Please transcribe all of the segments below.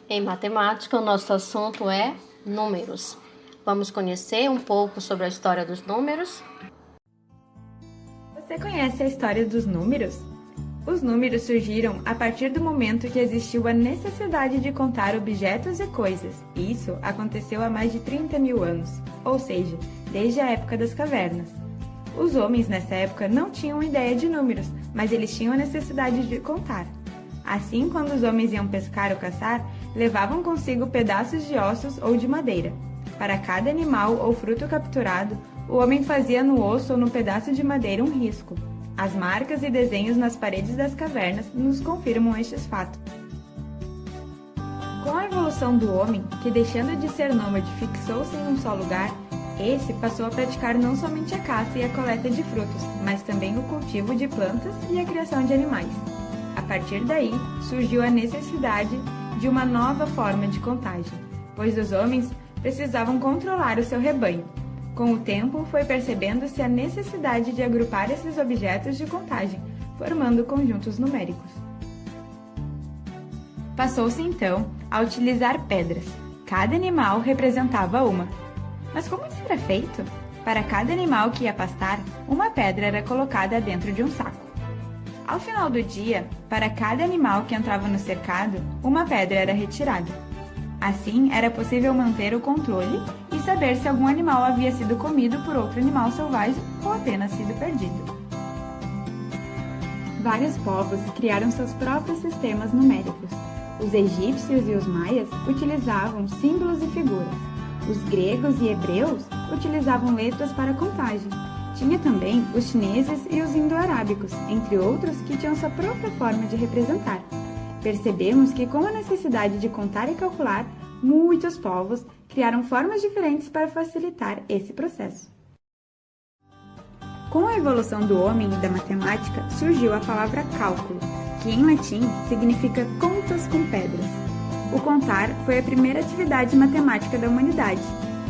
Em matemática, o nosso assunto é números. Vamos conhecer um pouco sobre a história dos números? Você conhece a história dos números? Os números surgiram a partir do momento que existiu a necessidade de contar objetos e coisas. Isso aconteceu há mais de 30 mil anos, ou seja, desde a época das cavernas. Os homens nessa época não tinham ideia de números, mas eles tinham a necessidade de contar. Assim, quando os homens iam pescar ou caçar, levavam consigo pedaços de ossos ou de madeira. Para cada animal ou fruto capturado, o homem fazia no osso ou no pedaço de madeira um risco. As marcas e desenhos nas paredes das cavernas nos confirmam estes fatos. Com a evolução do homem, que deixando de ser nômade fixou-se em um só lugar, esse passou a praticar não somente a caça e a coleta de frutos, mas também o cultivo de plantas e a criação de animais. A partir daí, surgiu a necessidade de uma nova forma de contagem, pois os homens precisavam controlar o seu rebanho. Com o tempo, foi percebendo-se a necessidade de agrupar esses objetos de contagem, formando conjuntos numéricos. Passou-se então a utilizar pedras. Cada animal representava uma. Mas como isso era feito? Para cada animal que ia pastar, uma pedra era colocada dentro de um saco. Ao final do dia, para cada animal que entrava no cercado, uma pedra era retirada. Assim, era possível manter o controle e saber se algum animal havia sido comido por outro animal selvagem ou apenas sido perdido. Vários povos criaram seus próprios sistemas numéricos. Os egípcios e os maias utilizavam símbolos e figuras. Os gregos e hebreus utilizavam letras para contagem. Tinha também os chineses e os indo-arábicos, entre outros que tinham sua própria forma de representar. Percebemos que, com a necessidade de contar e calcular, muitos povos criaram formas diferentes para facilitar esse processo. Com a evolução do homem e da matemática, surgiu a palavra cálculo, que em latim significa contas com pedras. O contar foi a primeira atividade matemática da humanidade,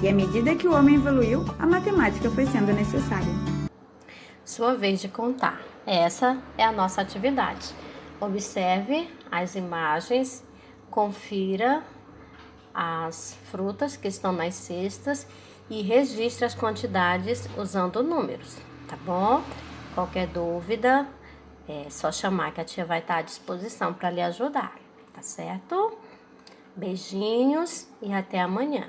e à medida que o homem evoluiu, a matemática foi sendo necessária. Sua vez de contar. Essa é a nossa atividade. Observe as imagens, confira as frutas que estão nas cestas e registre as quantidades usando números, tá bom? Qualquer dúvida, é só chamar que a tia vai estar à disposição para lhe ajudar, tá certo? Beijinhos e até amanhã.